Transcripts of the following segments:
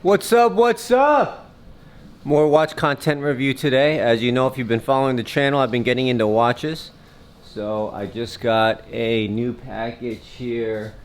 What's up? What's up? More watch content review today. As you know, if you've been following the channel, I've been getting into watches. So I just got a new package here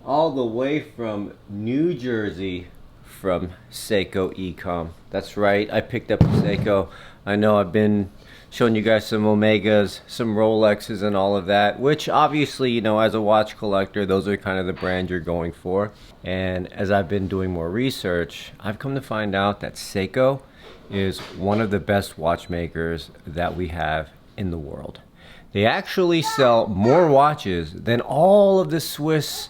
all the way from New Jersey from Seiko Ecom. That's right, I picked up a Seiko. I know I've been showing you guys some Omegas, some Rolexes and all of that, which obviously, you know, as a watch collector, those are kind of the brand you're going for. And as I've been doing more research, I've come to find out that Seiko is one of the best watchmakers that we have in the world. They actually sell more watches than all of the Swiss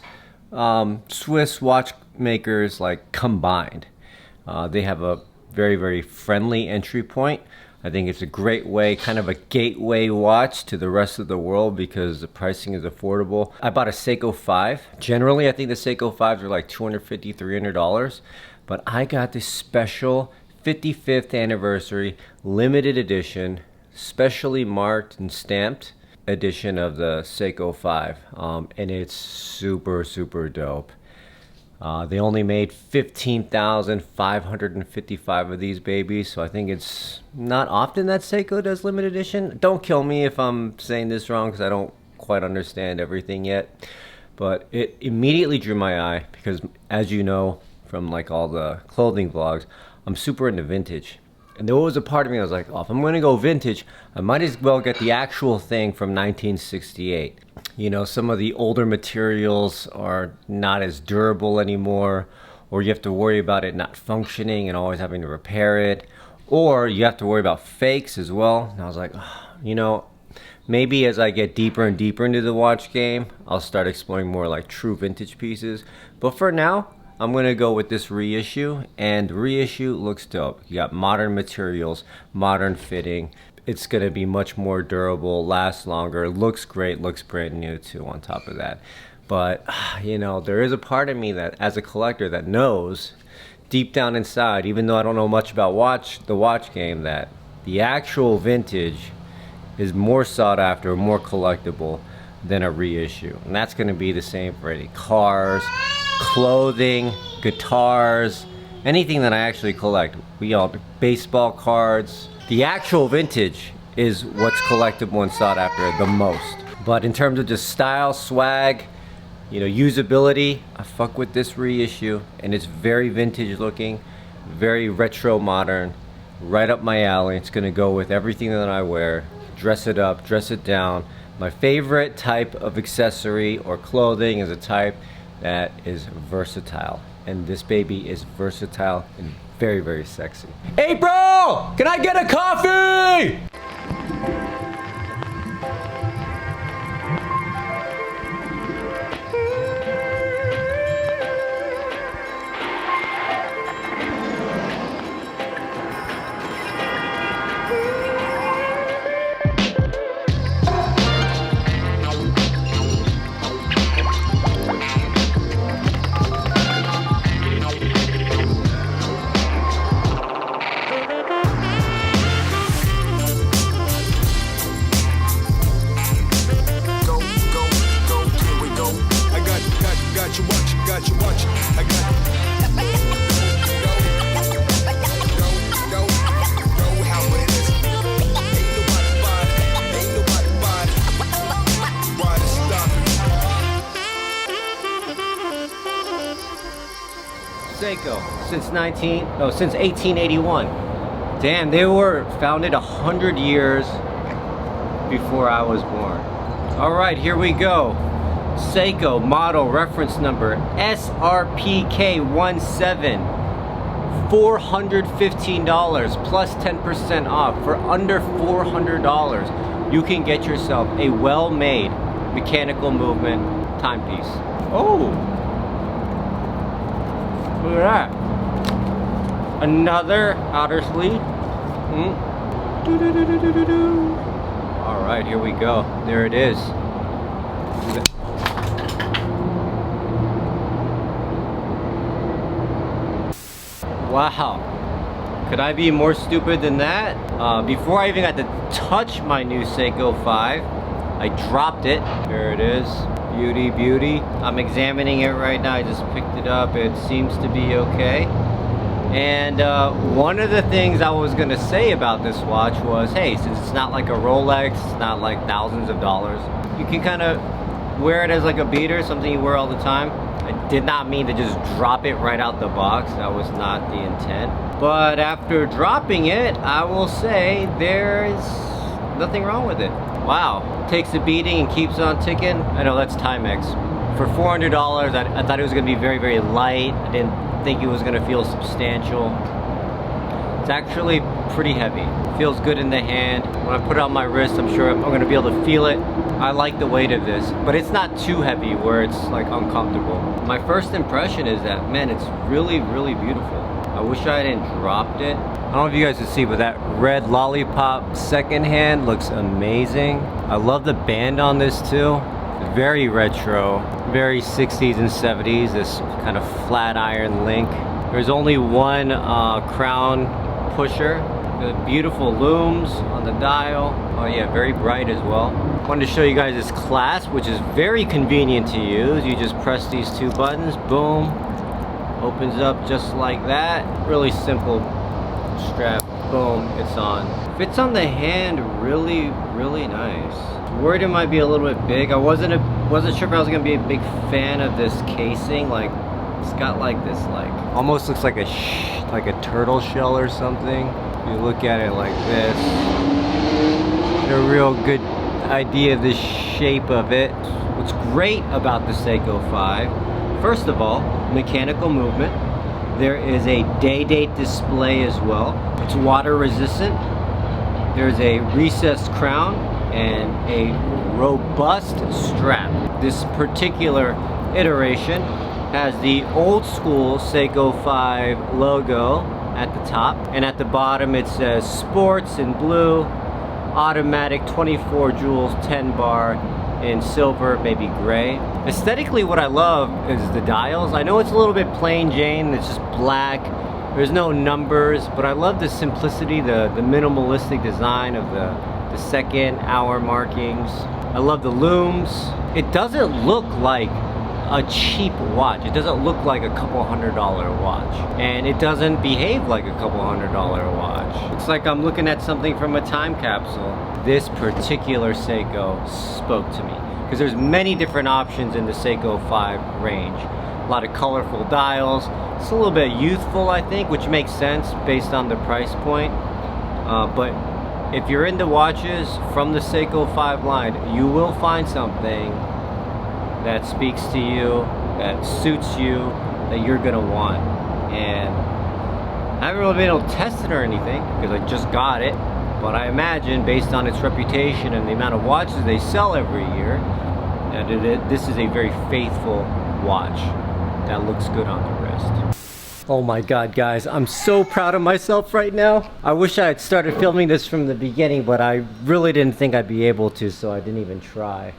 watchmakers like combined. They have a very, very friendly entry point. I think it's a great way, kind of a gateway watch to the rest of the world because the pricing is affordable. I bought a Seiko 5. Generally, I think the Seiko 5s are like $250, $300, but I got this special 55th anniversary limited edition, specially marked and stamped edition of the Seiko 5, and it's super, super dope. They only made 15,555 of these babies, so I think it's not often that Seiko does limited edition. Don't kill me if I'm saying this wrong because I don't quite understand everything yet. But it immediately drew my eye because, as you know from like all the clothing vlogs, I'm super into vintage. And there was a part of me that was like, oh, if I'm gonna go vintage, I might as well get the actual thing from 1968. You know, some of the older materials are not as durable anymore, or you have to worry about it not functioning and always having to repair it, or you have to worry about fakes as well. And I was like, oh, you know, maybe as I get deeper and deeper into the watch game, I'll start exploring more like true vintage pieces. But for now, I'm gonna go with this reissue, and reissue looks dope. You got modern materials, modern fitting. It's gonna be much more durable, last longer, looks great, looks brand new too on top of that. But, you know, there is a part of me that, as a collector, that knows deep down inside, even though I don't know much about the watch game, that the actual vintage is more sought after, more collectible than a reissue. And that's gonna be the same for any cars, clothing, guitars, anything that I actually collect. We all baseball cards. The actual vintage is what's collectible and sought after the most. But in terms of just style, swag, you know, usability, I fuck with this reissue, and it's very vintage looking, very retro modern, right up my alley. It's gonna go with everything that I wear. Dress it up, dress it down. My favorite type of accessory or clothing is a type that is versatile, and this baby is versatile and very, very sexy. Hey bro, can I get a coffee? Seiko, since 1881. Damn, they were founded 100 years before I was born. All right, here we go. Seiko model reference number SRPK17, $415 plus 10% off. For under $400, you can get yourself a well-made mechanical movement timepiece. Oh! Look at that. Another outer sleeve. Alright, here we go. There it is. Wow. Could I be more stupid than that? Before I even got to touch my new Seiko 5, I dropped it. There it is. Beauty, beauty. I'm examining it right now. I just picked it up. It seems to be okay. And one of the things I was gonna say about this watch was, hey, since it's not like a Rolex, it's not like thousands of dollars, you can kind of wear it as like a beater, something you wear all the time. I did not mean to just drop it right out the box. That was not the intent. But after dropping it, I will say there's nothing wrong with it. Wow, takes a beating and keeps on ticking. I know that's Timex. For $400, I thought it was gonna be very, very light. I didn't think it was gonna feel substantial. It's actually pretty heavy. Feels good in the hand. When I put it on my wrist, I'm sure I'm gonna be able to feel it. I like the weight of this, but it's not too heavy where it's like uncomfortable. My first impression is that, man, it's really, really beautiful. I wish I hadn't dropped it. I don't know if you guys can see, but that red lollipop secondhand looks amazing. I love the band on this too. Very retro, very 60s and 70s, this kind of flat iron link. There's only one crown pusher. The beautiful looms on the dial. Oh yeah, very bright as well. Wanted to show you guys this clasp, which is very convenient to use. You just press these two buttons, boom, opens up just like that. Really simple strap, boom, it's on. Fits on the hand really, really nice. Worried it might be a little bit big. I wasn't sure if I was gonna be a big fan of this casing. Like, it's got like this, like, almost looks like a turtle shell or something. You look at it like this, get a real good idea of the shape of it. What's great about the Seiko 5, first of all, mechanical movement. There is a day-date display as well. It's water resistant. There's a recessed crown and a robust strap. This particular iteration has the old school Seiko 5 logo at the top, and at the bottom it says sports in blue, automatic 24 joules 10 bar in silver, maybe gray. Aesthetically, what I love is the dials. I know it's a little bit plain Jane, it's just black, there's no numbers, but I love the simplicity, the minimalistic design of the second, hour markings. I love the looms. It doesn't look like a cheap watch. It doesn't look like a couple $100 watch, and it doesn't behave like a couple $100 watch. It's like I'm looking at something from a time capsule. This particular Seiko spoke to me because there's many different options in the Seiko 5 range. A lot of colorful dials. It's a little bit youthful, I think, which makes sense based on the price point. But if you're into watches from the Seiko 5 line, you will find something that speaks to you, that suits you, that you're gonna want. And I haven't really been able to test it or anything because I just got it, but I imagine based on its reputation and the amount of watches they sell every year, that this is a very faithful watch that looks good on the wrist. Oh my god, guys, I'm so proud of myself right now. I wish I had started filming this from the beginning, but I really didn't think I'd be able to, so I didn't even try.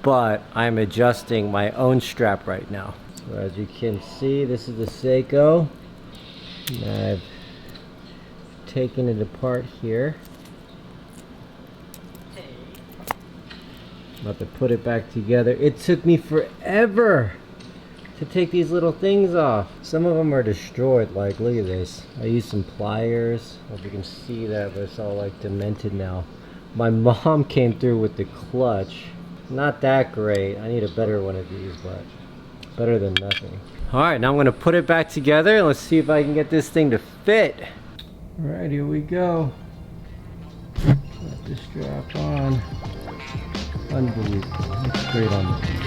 But I'm adjusting my own strap right now. So as you can see, this is the Seiko. I've taken it apart here. I'm about to put it back together. It took me forever to take these little things off. Some of them are destroyed, like look at this. I used some pliers. I don't know if you can see that, but it's all like demented now. My mom came through with the clutch. Not that great. I need a better one of these, but better than nothing. Alright, now I'm gonna put it back together. Let's see if I can get this thing to fit. Alright, here we go. Got the strap on. Unbelievable. Looks great on me.